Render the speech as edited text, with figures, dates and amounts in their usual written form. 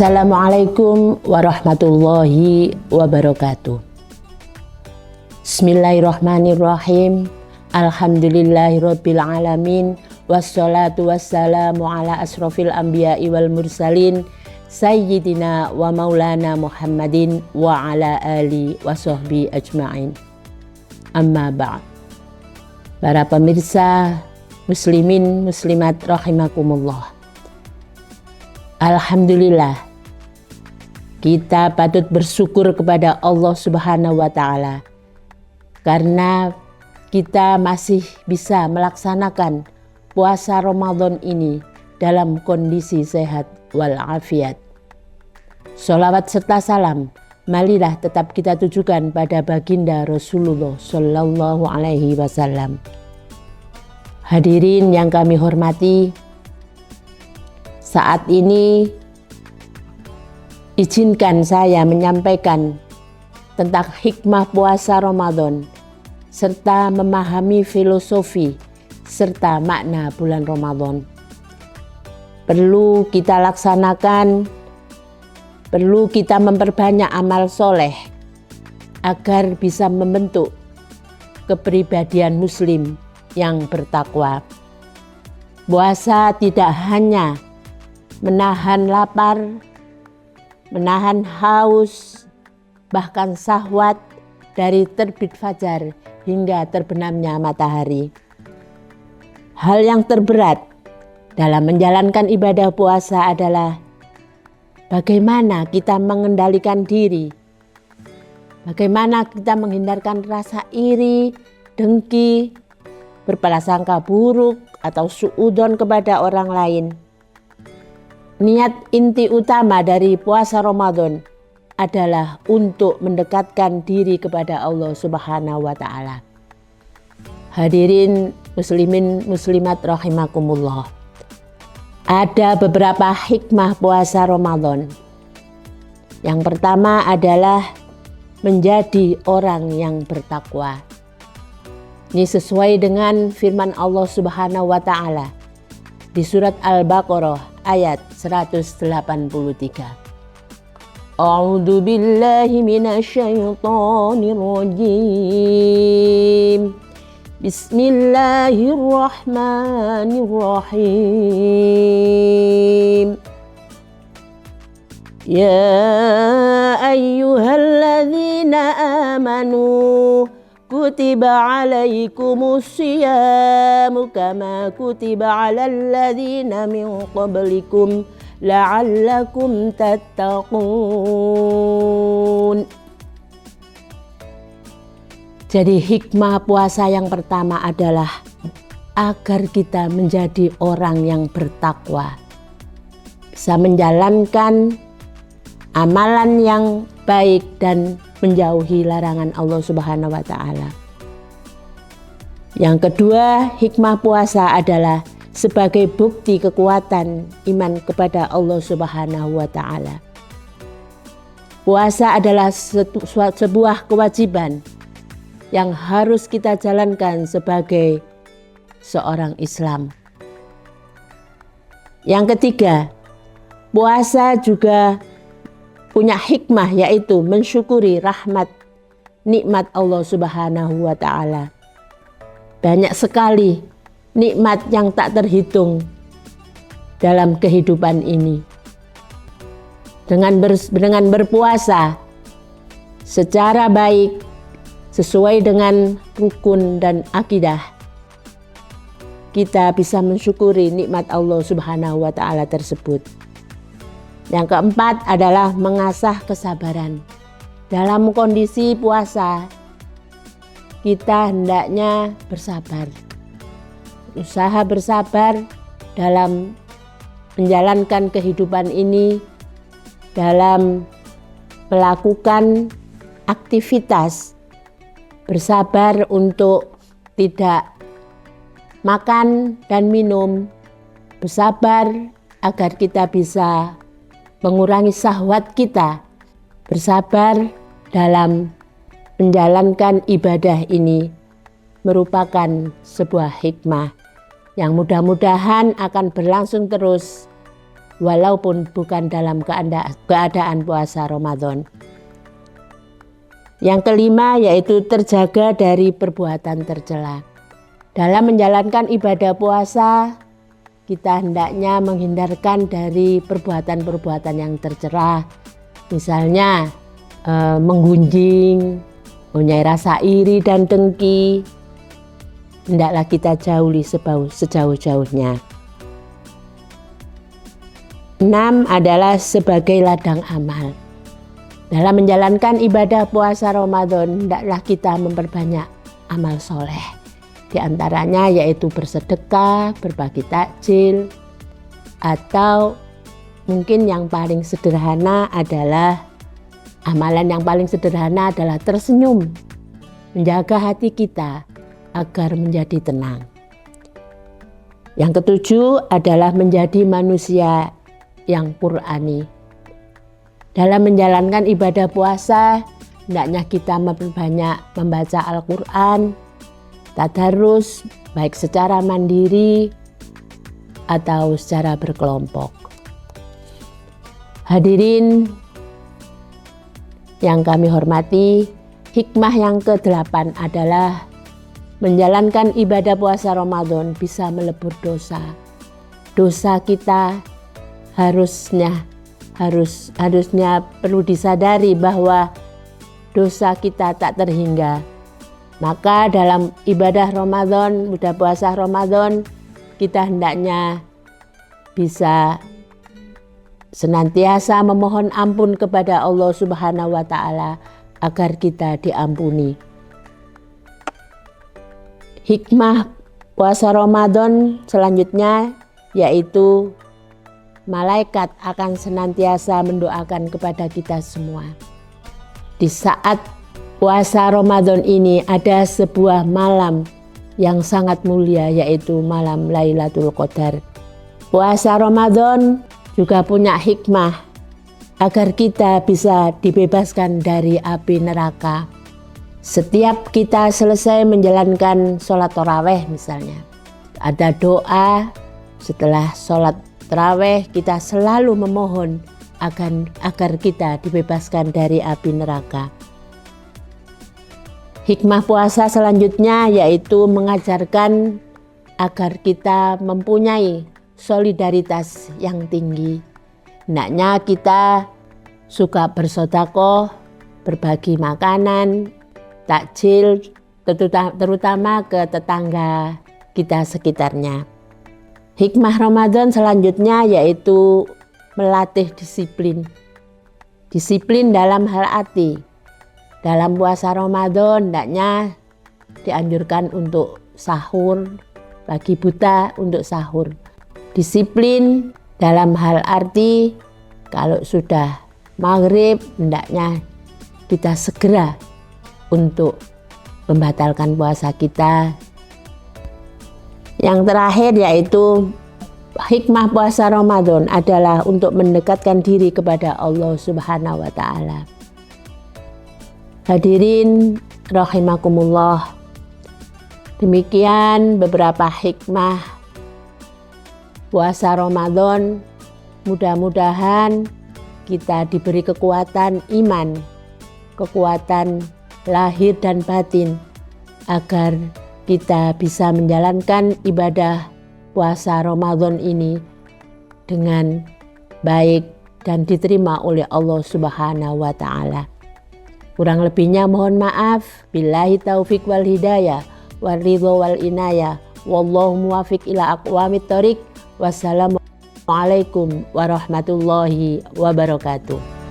Assalamualaikum warahmatullahi wabarakatuh. Bismillahirrahmanirrahim. Alhamdulillahirabbil alamin. Wassalatu wassalamu ala asrofil anbiya'i wal mursalin sayyidina wa maulana Muhammadin wa ala ali wa sahbi ajma'in. Amma ba'd. Para pemirsa muslimin muslimat rahimakumullah. Alhamdulillah, kita patut bersyukur kepada Allah Subhanahu wa Ta'ala karena kita masih bisa melaksanakan puasa Ramadan ini dalam kondisi sehat walafiat. Sholawat serta salam marilah tetap kita tujukan pada baginda Rasulullah Sallallahu Alaihi Wasallam. Hadirin yang kami hormati, saat ini izinkan saya menyampaikan tentang hikmah puasa Ramadan serta memahami filosofi serta makna bulan Ramadan. Perlu kita laksanakan, perlu kita memperbanyak amal soleh agar bisa membentuk kepribadian muslim yang bertakwa. Puasa tidak hanya menahan lapar, menahan haus, bahkan syahwat dari terbit fajar hingga terbenamnya matahari. Hal yang terberat dalam menjalankan ibadah puasa adalah bagaimana kita mengendalikan diri, bagaimana kita menghindarkan rasa iri, dengki, berprasangka buruk atau suudzon kepada orang lain. Niat inti utama dari puasa Ramadan adalah untuk mendekatkan diri kepada Allah Subhanahu wa Ta'ala. Hadirin muslimin muslimat rahimakumullah. Ada beberapa hikmah puasa Ramadan. Yang pertama adalah menjadi orang yang bertakwa. Ini sesuai dengan firman Allah Subhanahu wa Ta'ala di surat Al-Baqarah ayat 183. A'udzu billahi minasyaitonir rajim. Bismillahirrahmanirrahim. Ya ayyuhalladzina amanu kutiba alaikumus siyamu kama kutiba alal ladzina min qablikum la'allakum tattaqun. Jadi hikmah puasa yang pertama adalah agar kita menjadi orang yang bertakwa, bisa menjalankan amalan yang baik dan menjauhi larangan Allah Subhanahu wa Ta'ala. Yang kedua, hikmah puasa adalah sebagai bukti kekuatan iman kepada Allah Subhanahu wa Ta'ala. Puasa adalah sebuah kewajiban yang harus kita jalankan sebagai seorang Islam. Yang ketiga, puasa juga punya hikmah, yaitu mensyukuri rahmat nikmat Allah Subhanahu wa Ta'ala. Banyak sekali nikmat yang tak terhitung dalam kehidupan ini. Dengan berpuasa secara baik sesuai dengan rukun dan akidah, kita bisa mensyukuri nikmat Allah Subhanahu wa Ta'ala tersebut. Yang keempat adalah mengasah kesabaran. Dalam kondisi puasa, kita hendaknya bersabar. Usaha bersabar dalam menjalankan kehidupan ini, dalam melakukan aktivitas. Bersabar untuk tidak makan dan minum. Bersabar agar kita bisa mengurangi syahwat kita, bersabar dalam menjalankan ibadah ini merupakan sebuah hikmah yang mudah-mudahan akan berlangsung terus walaupun bukan dalam keadaan puasa Ramadan. Yang kelima yaitu terjaga dari perbuatan tercela. Dalam menjalankan ibadah puasa, kita hendaknya menghindarkan dari perbuatan-perbuatan yang tercela. Misalnya menggunjing, mempunyai rasa iri dan dengki, hendaklah kita jauhi sejauh-jauhnya. 6 adalah sebagai ladang amal. Dalam menjalankan ibadah puasa Ramadan, hendaklah kita memperbanyak amal soleh. Di antaranya yaitu bersedekah, berbagi takjil, atau mungkin yang paling sederhana adalah tersenyum, menjaga hati kita agar menjadi tenang. Yang ketujuh adalah menjadi manusia yang Qur'ani. Dalam menjalankan ibadah puasa, hendaknya kita memperbanyak membaca Al-Quran, tadarus, baik secara mandiri atau secara berkelompok. Hadirin yang kami hormati, hikmah yang ke-8 adalah menjalankan ibadah puasa Ramadan bisa melebur dosa. Dosa kita harusnya perlu disadari bahwa dosa kita tak terhingga. Maka dalam ibadah Ramadan, ibadah puasa Ramadan, kita hendaknya bisa senantiasa memohon ampun kepada Allah Subhanahu wa Ta'ala agar kita diampuni. Hikmah puasa Ramadan selanjutnya yaitu malaikat akan senantiasa mendoakan kepada kita semua. Di saat puasa Ramadan ini ada sebuah malam yang sangat mulia yaitu malam Lailatul Qadar. Puasa Ramadan juga punya hikmah agar kita bisa dibebaskan dari api neraka. Setiap kita selesai menjalankan sholat tarawih misalnya, ada doa setelah sholat tarawih, kita selalu memohon agar kita dibebaskan dari api neraka. Hikmah puasa selanjutnya yaitu mengajarkan agar kita mempunyai solidaritas yang tinggi. Hendaknya kita suka bersedekah, berbagi makanan, takjil, terutama ke tetangga kita sekitarnya. Hikmah Ramadan selanjutnya yaitu melatih disiplin. Disiplin dalam hal arti. Dalam puasa Ramadan hendaknya dianjurkan untuk sahur, bagi buta untuk sahur. Disiplin dalam hal arti kalau sudah maghrib hendaknya kita segera untuk membatalkan puasa kita. Yang terakhir yaitu hikmah puasa Ramadan adalah untuk mendekatkan diri kepada Allah Subhanahu wa Ta'ala. Hadirin rahimakumullah, demikian beberapa hikmah puasa Ramadan. Mudah-mudahan kita diberi kekuatan iman, kekuatan lahir dan batin agar kita bisa menjalankan ibadah puasa Ramadan ini dengan baik dan diterima oleh Allah Subhanahu wa Ta'ala. Kurang lebihnya mohon maaf. Billahi taufiq wal hidayah wal ridho wal inayah. Wallahu muwafiq ila aqwamit thoriq. Wassalamualaikum warahmatullahi wabarakatuh.